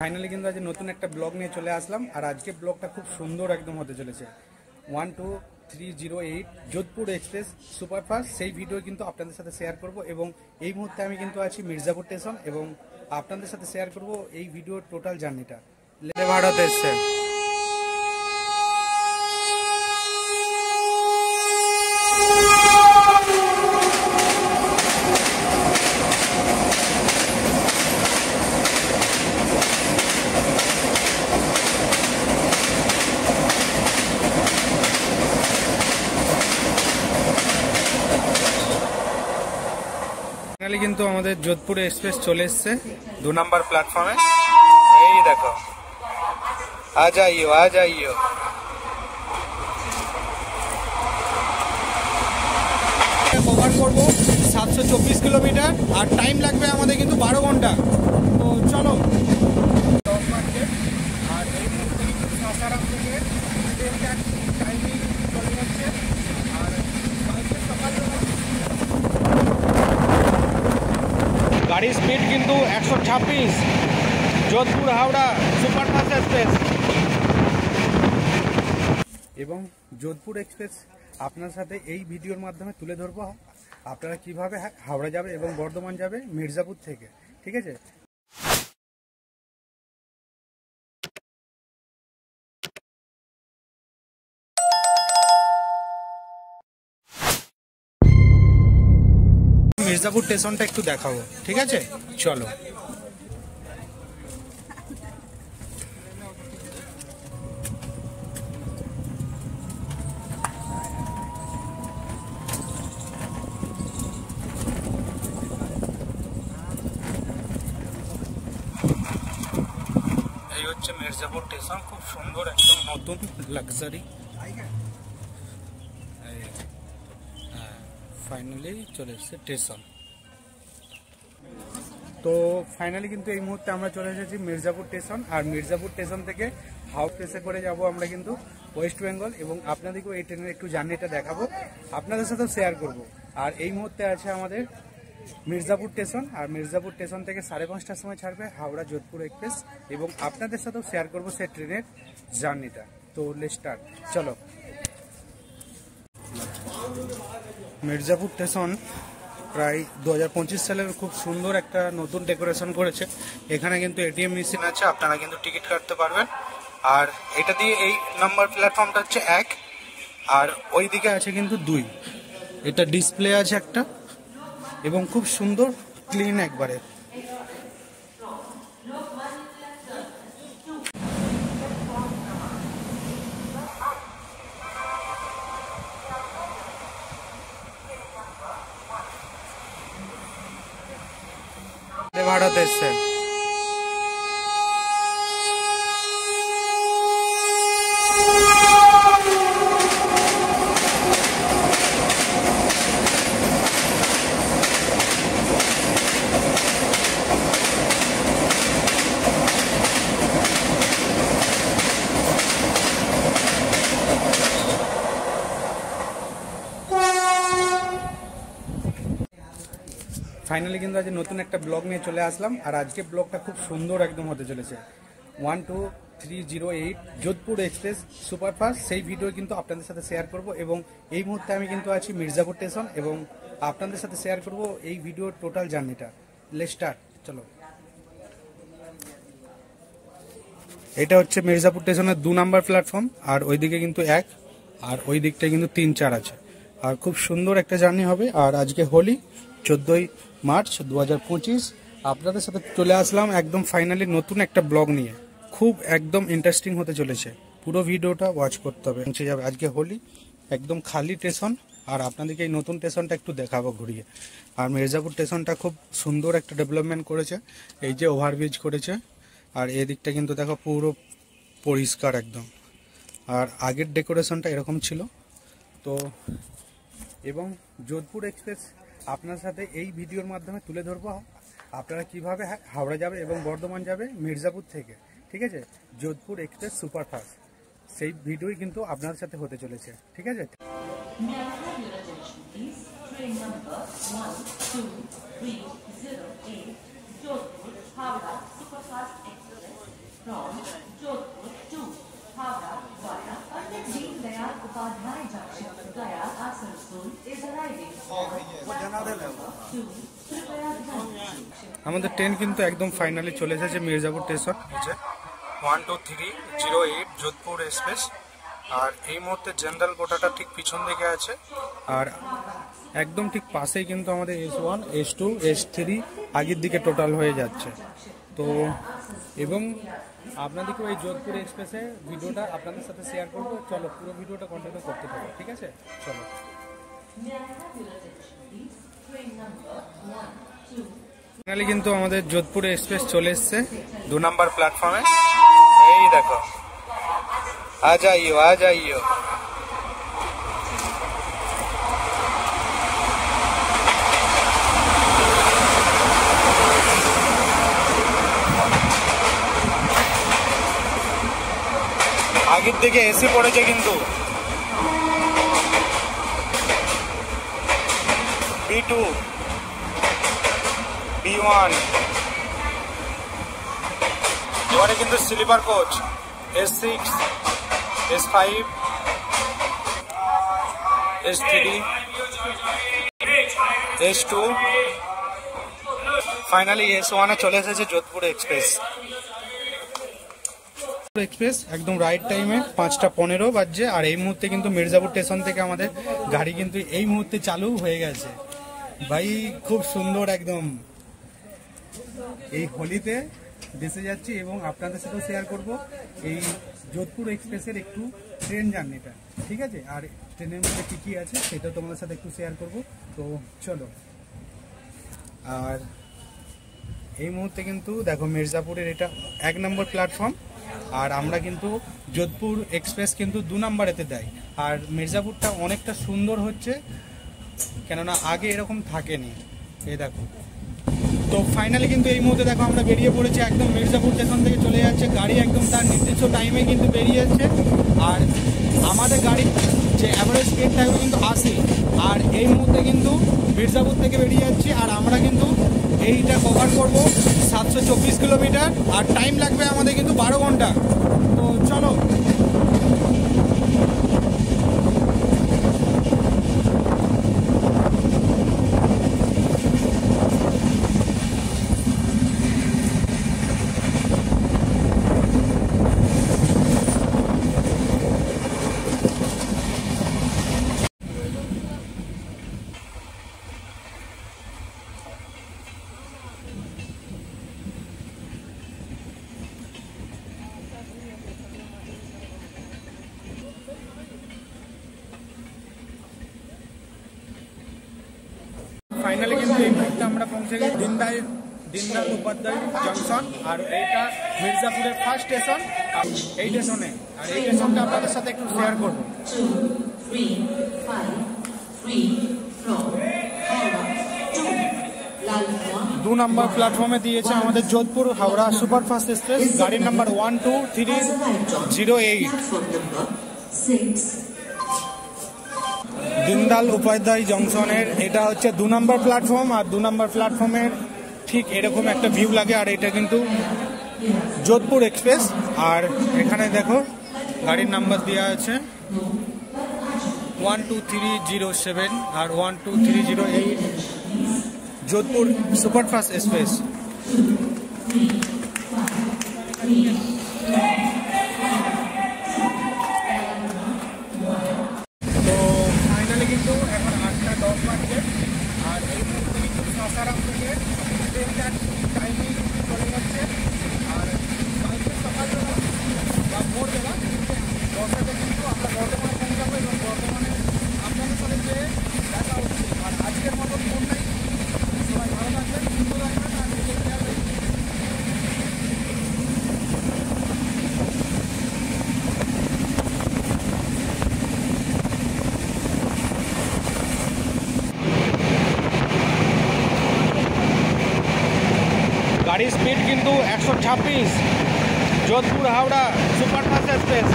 Finally কিন্তু আজ নতুন একটা ব্লগ নিয়ে চলে আসলাম। আর আজকে ব্লগটা খুব সুন্দর একদম হতে চলেছে। 12308 যোধপুর এক্সপ্রেস সুপারফাস্ট সেই ভিডিও কিন্তু আপনাদের সাথে শেয়ার করব। এবং এই মুহূর্তে আমি কিন্তু আছি মির্জাপুর স্টেশন এবং আপনাদের সাথে শেয়ার করব এই ভিডিওর টোটাল জার্নিটা। ভারত এসছে কিন্তু আমাদের যোধপুর এক্সপ্রেস চলে এসছে 2 নম্বর প্ল্যাটফর্মে। এই দেখো, আ যাইও কভার করবো 724 কিলোমিটার আর টাইম লাগবে আমাদের কিন্তু 12 ঘন্টা। তো চলো, আর এই মুহূর্তে কিন্তু সাসারাম থেকে টাইমিং চলে যাচ্ছে। আর সকালবেলা গাড়ির স্পিড কিন্তু 126, যোধপুর হাওড়া সুপারফাস্ট এক্সপ্রেস। এবং যোধপুর এক্সপ্রেস আপনার সাথে এই ভিডিওর মাধ্যমে তুলে ধরবো আপনারা কিভাবে হাওড়া যাবে এবং বর্ধমান যাবে মির্জাপুর থেকে। ঠিক আছে, মির্জাপুর স্টেশনটা একটু দেখাবো। ঠিক আছে, চলো। এই হচ্ছে মির্জাপুর স্টেশন, খুব সুন্দর একদম নতুন লাক্সারি। ফাইনালি চলে এসেছে স্টেশন। তো ফাইনালি কিন্তু এই মুহূর্তে আমরা চলে এসেছি মির্জাপুর স্টেশন। আর মির্জাপুর স্টেশন থেকে হাওড়া এক্সপ্রেসে করে যাব আমরা কিন্তু ওয়েস্ট বেঙ্গল। এবং আপনাদেরকেও এই ট্রেনের একটু জার্নিটা দেখাবো, আপনাদের সাথেও শেয়ার করব। আর এই মুহূর্তে আছে আমাদের মির্জাপুর স্টেশন। আর মির্জাপুর স্টেশন থেকে 5:30টার সময় ছাড়বে হাওড়া যোধপুর এক্সপ্রেস এবং আপনাদের সাথেও শেয়ার করব সেই ট্রেনের জার্নিটা। তো লেটস স্টার্ট, চলো। মির্জাপুর স্টেশন প্রায় 2025 সালের খুব সুন্দর একটা নতুন ডেকোরেশন করেছে। এখানে কিন্তু এটিএম মেশিন আছে, আপনারা কিন্তু টিকিট কাটতে পারবেন। আর এটা দিয়ে এই নাম্বার প্ল্যাটফর্মটা হচ্ছে 1 আর ওই দিকে আছে কিন্তু 2। এটা ডিসপ্লে আছে একটা এবং খুব সুন্দর ক্লিন একবারে। ভারত এসছে ফাইনালি কিন্তু আজ নতুন একটা ব্লগ নিয়ে চলে আসলাম। আর আজকে ব্লগটা খুব সুন্দর একদম হতে চলেছে। 12308 যোধপুর এক্সপ্রেস সুপারফাস্ট সেই ভিডিও কিন্তু আপনাদের সাথে শেয়ার করব। এবং এই মুহূর্তে আমি কিন্তু আছি মির্জাপুর স্টেশন এবং আপনাদের সাথে শেয়ার করব এই ভিডিওর টোটাল জার্নিটা। লেটস স্টার্ট, চলো। এটা হচ্ছে মির্জাপুর স্টেশনের 2 নম্বর প্ল্যাটফর্ম। আর ওইদিকে কিন্তু 1 আর ওই দিকটায় কিন্তু 3-4 আছে। আর খুব সুন্দর একটা জার্নি হবে। আর আজকে হোলি 14ই মার্চ 2025 আপনাদের সাথে চলে আসলাম একদম ফাইনালি নতুন একটা ব্লগ নিয়ে। খুব একদম ইন্টারেস্টিং হতে চলেছে, পুরো ভিডিওটা ওয়াচ করতে হবে। পৌঁছে যাবে আজকে হোলি, একদম খালি স্টেশন। আর আপনাদেরকে এই নতুন স্টেশনটা একটু দেখাবো ঘুরিয়ে। আর মির্জাপুর স্টেশনটা খুব সুন্দর একটা ডেভেলপমেন্ট করেছে, এই যে ওভারব্রিজ করেছে। আর এদিকটা কিন্তু দেখো পুরো পরিষ্কার একদম। আর আগের ডেকোরেশনটা এরকম ছিল। তো এবং যোধপুর এক্সপ্রেস আপনার সাথে এই ভিডিওর মাধ্যমে তুলে ধরবো আপনারা কিভাবে হাওড়া যাবে এবং বর্ধমান যাবে মির্জাপুর থেকে। ঠিক আছে, যোধপুর এক্সপ্রেস সুপারফাস্ট সেই ভিডিওই কিন্তু আপনাদের সাথে হতে চলেছে। ঠিক আছে, train number 12308 Jodhpur Howrah Superfast Express আমাদের ট্রেন কিন্তু একদম ফাইনালি চলে এসেছে মির্জাপুর স্টেশন। 123008 যোধপুর এক্সপ্রেস। আর এই মুহূর্তে জেনারেল কোটাটা ঠিক পিছন দিকে আছে, আর একদম ঠিক পাশেই কিন্তু আমাদের S1 S2 S3 আগের দিকে টোটাল হয়ে যাচ্ছে। তো এবং আপনাদেরকে এই যোধপুর এক্সপ্রেসের ভিডিওটা আপনাদের সাথে শেয়ার করবো। চলো পুরো ভিডিওটা কন্টিনিউ করতে থাকো, ঠিক আছে? চলো। ফাইনালি কিন্তু আমাদের যোধপুর এক্সপ্রেস চলে এসছে 2 নম্বর প্ল্যাটফর্মে। এই দেখো, आ जाइयो आ जाइयो। আগের দিকে এসি পড়েছে কিন্তু B2 B1 এবারে কিন্তু sleeper coach S6 S5 S3 S2 finally S1 এ চলে এসেছে যোধপুর এক্সপ্রেস। এক্সপ্রেস একদম রাইট টাইমে 5:15 বাজছে। আর এই মুহূর্তে কিন্তু মির্জাপুর স্টেশন থেকে আমাদের গাড়ি কিন্তু এই মুহূর্তে চালু হয়ে গেছে। ভাই খুব সুন্দর একদম। এই হোলিতে দেশে যাচ্ছি এবং আপনাদের সাথেও শেয়ার করব এই যোধপুর এক্সপ্রেসের একটু ট্রেন জার্নিটা, ঠিক আছে? আর ট্রেনের মধ্যে কী কী আছে সেটা তোমাদের সাথে একটু শেয়ার করব। তো চলো। আর এই মুহূর্তে কিন্তু দেখো মির্জাপুরের এটা 1 নম্বর প্ল্যাটফর্ম, আর আমরা কিন্তু যোধপুর এক্সপ্রেস কিন্তু 2 নম্বরেতে দেয়। আর মির্জাপুরটা অনেকটা সুন্দর হচ্ছে, কেননা আগে এরকম থাকেনি। এই দেখো। তো ফাইনালি কিন্তু এই মুহূর্তে দেখো আমরা বেরিয়ে পড়েছি একদম মির্জাপুর স্টেশন থেকে চলে যাচ্ছে গাড়ি একদম তার নির্দিষ্ট টাইমে কিন্তু বেরিয়ে যাচ্ছে। আর আমাদের গাড়ির যে অ্যাভারেজ স্পিড থাকবে কিন্তু 80। আর এই মুহূর্তে কিন্তু মির্জাপুর থেকে বেরিয়ে যাচ্ছি, আর আমরা কিন্তু এইটা কভার করব 724 কিলোমিটার। আর টাইম লাগবে আমাদের কিন্তু 12 ঘন্টা। তো চলো। ফাইনালি কিন্তু এই মুহূর্তে আমরা পৌঁছে গেছি দীনদয়াল উপাধ্যায় জংশন। আর এইটা মির্জাপুরের ফার্স্ট স্টেশন এই স্টেশনে। আর এই স্টেশনটা আপনাদের সাথে একটু শেয়ার করবো। 2 নম্বর প্ল্যাটফর্মে দিয়েছে আমাদের যোধপুর হাওড়া সুপারফাস্ট এক্সপ্রেস, গাড়ির নাম্বার 12308। দীনদয়াল উপাধ্যায় জংশনের এটা হচ্ছে 2 নম্বর প্ল্যাটফর্ম। আর 2 নম্বর প্ল্যাটফর্মের ঠিক এরকম একটা ভিউ লাগে। আর এটা কিন্তু যোধপুর এক্সপ্রেস। আর এখানে দেখো গাড়ির নাম্বার দেওয়া আছে 12307 আর 12308, যোধপুর সুপারফাস্ট এক্সপ্রেস। তো ফাইনালি কিন্তু এখন 8:10 বাজছে। আর এই মুহূর্তে কিন্তু সাসারাম থেকে ট্রেনটার টাইমিং চলে যাচ্ছে। আর কালকে সকালবেলা বা ভোরবেলা 10টাতে কিন্তু আমরা বর্ধমানে পৌঁছাবো এবং বর্ধমানে আপনাদের সাথে যে দেখা হচ্ছে। আর আজকের মতো ফোন নাই, সবাই ভালো থাকবেন, সুন্দর থাকবেন আর নিজের খেয়াল রাখবেন। গাড়ির স্পিড কিন্তু 126, যোধপুর হাওড়া সুপারফাস্ট এক্সপ্রেস।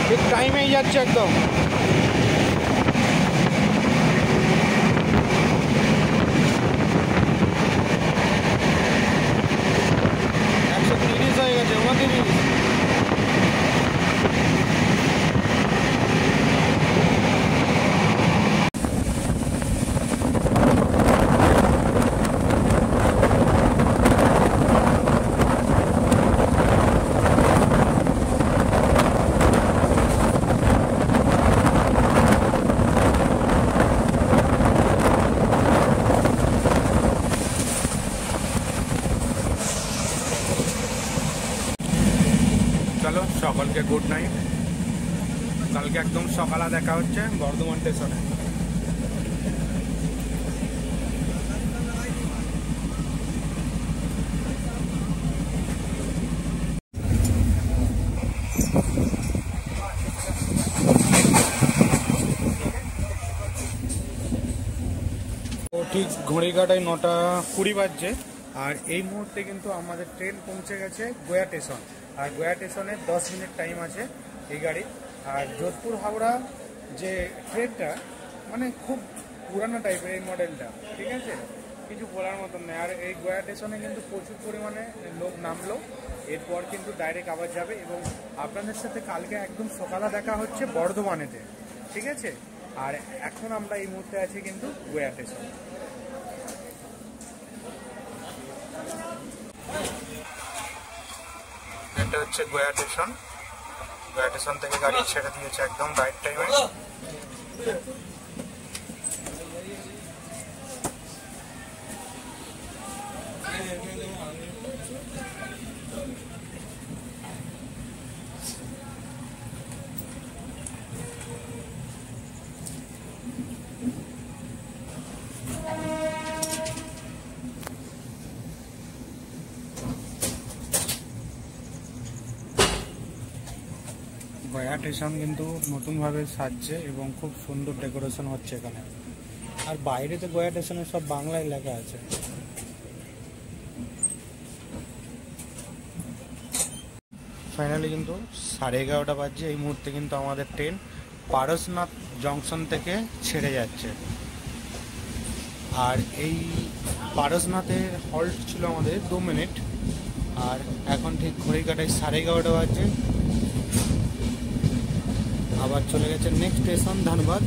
ঠিক টাইমেই যাচ্ছে একদম। হয়ে গেছে 29। সকলকে গুড নাইট। কালকে একদম সকালে দেখা হচ্ছে বর্ধমান স্টেশনে। ঠিক ঘড়ি কাটায় 9:20 বাজছে। আর এই মুহূর্তে কিন্তু আমাদের ট্রেন পৌঁছে গেছে গয়া স্টেশন। আর গয়া স্টেশনে 10 মিনিট টাইম আছে এই গাড়ি। আর যোধপুর হাওড়া যে ট্রেনটা মানে খুব পুরানো টাইপের এই মডেলটা, ঠিক আছে, কিছু বলার মতন নেই। আর এই গয়া স্টেশনে কিন্তু প্রচুর পরিমাণে লোক নামলো, এরপর কিন্তু ডাইরেক্ট আবার যাবে। এবং আপনাদের সাথে কালকে একদম সকালে দেখা হচ্ছে বর্ধমানেতে, ঠিক আছে। আর এখন আমরা এই মুহূর্তে আছি কিন্তু গয়া স্টেশন। এটা হচ্ছে গয়া স্টেশন। গয়া স্টেশন থেকে গাড়ি ছেড়ে দিয়েছে একদম রাইট টাইমে। গয়া স্টেশন কিন্তু নতুনভাবে সাজছে এবং খুব সুন্দর ডেকোরেশন হচ্ছে এখানে। আর বাইরে তো গয়া স্টেশনে সব বাংলায় লেখা আছে। ফাইনালি কিন্তু 11:30 বাজছে। এই মুহূর্তে কিন্তু আমাদের ট্রেন পারসনাথ জংশন থেকে ছেড়ে যাচ্ছে। আর এই পারসনাথের হল্ট ছিল আমাদের 2 মিনিট। আর এখন ঠিক ঘড়ি কাটায় 11:30 বাজছে। আবার চলে গেছে নেক্সট স্টেশন ধানবাদ।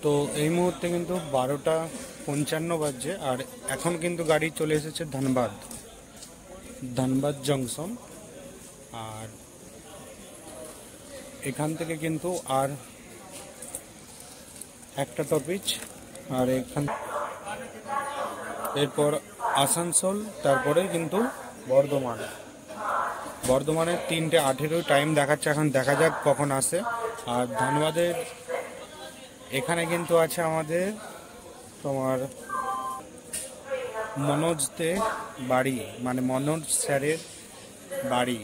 তো এই মুহূর্তে কিন্তু 12:55 বাজছে। আর এখন কিন্তু গাড়ি চলে এসেছে ধানবাদ জংশন। আর এখান থেকে কিন্তু আর একটা টপিচ। আর এরপর আসানসোল, তারপরে কিন্তু বর্ধমানে 3:18 টাইম দেখাচ্ছে। এখন দেখা যাক কখন আসে। আর ধানবাদের এখানে কিন্তু আছে আমাদের তোমার মনোজতে বাড়ি, মানে মনোজ স্যারের বাড়ি।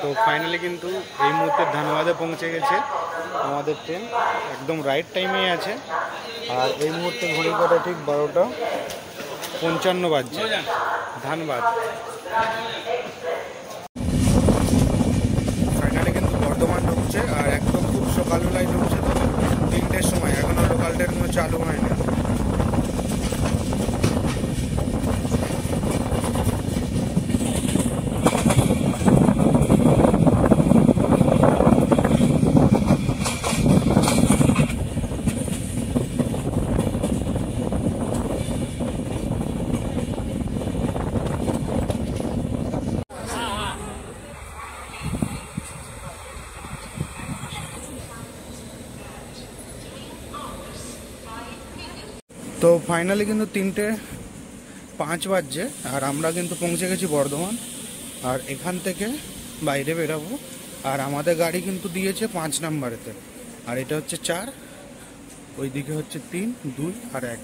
তো ফাইনালি কিন্তু এই মুহূর্তে ধানবাদে পৌঁছে গেছে আমাদের ট্রেন, একদম রাইট টাইমেই আছে। আর এই মুহূর্তে ঘড়ি কাটা ঠিক 12:55 বাজছে ধানবাদ। ফাইনালি কিন্তু বর্ধমান ঢুকছে। আর একদম খুব সকালবেলায় ঢুকছে, 3টের সময়। এখনো লোকাল ট্রেন কোনো চালু হয়নি। তো ফাইনালি কিন্তু 3:05 বাজছে। আর আমরা কিন্তু পৌঁছে গেছি বর্ধমান। আর এখান থেকে বাইরে বেরাবো। আর আমাদের গাড়ি কিন্তু দিয়েছে 5 নাম্বারেতে। আর এটা হচ্ছে 4, ওইদিকে হচ্ছে 3, 2 আর 1।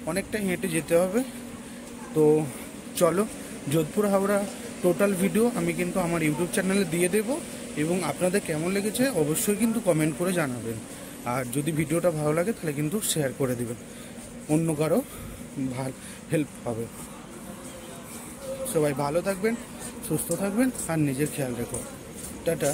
অনেকটাই হেঁটে যেতে হবে। তো চলো, যোধপুর হাওড়া টোটাল ভিডিও আমি কিন্তু আমার ইউটিউব চ্যানেলে দিয়ে দেবো। এবং আপনাদের কেমন লেগেছে অবশ্যই কিন্তু কমেন্ট করে জানাবেন। আর যদি ভিডিওটা ভালো লাগে তাহলে কিন্তু শেয়ার করে দিবেন, অন্য কারো হেল্প হবে। সবাই ভালো থাকবেন, সুস্থ থাকবেন আর নিজের খেয়াল রেখো। টাটা।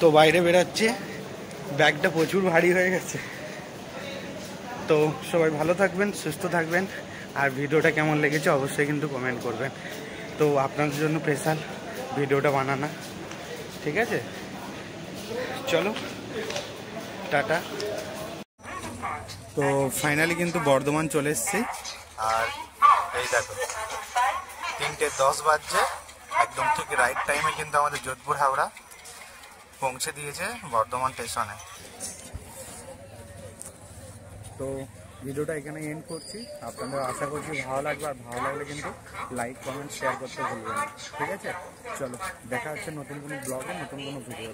তো বাইরে বেরাচ্ছে ব্যাগটা প্রচুর ভারী হয়ে গেছে। তো সবাই ভালো থাকবেন, সুস্থ থাকবেন, আর ভিডিওটা কেমন লেগেছে অবশ্যই কিন্তু কমেন্ট করবেন। তো আপনাদের জন্য স্পেশাল ভিডিওটা বানানো, ঠিক আছে? চলো টাটা। তো ফাইনালি কিন্তু বর্ধমান চলে এসেছি, আর এই দেখো 3:10 বাজছে, একদম ঠিক রাইট টাইমে কিন্তু আমাদের যোধপুর হাওড়া পৌঁছে দিয়েছে বর্ধমান স্টেশনে। তো ভিডিওটা এখানে এন্ড করছি। আপনাদের আশা করছি ভালো লাগবে, আর ভালো লাগলে কিন্তু লাইক কমেন্ট শেয়ার করতে ভুলবেন না, ঠিক আছে? চলো দেখা হচ্ছে নতুন কোনো ব্লগে, নতুন কোনো ভিডিও।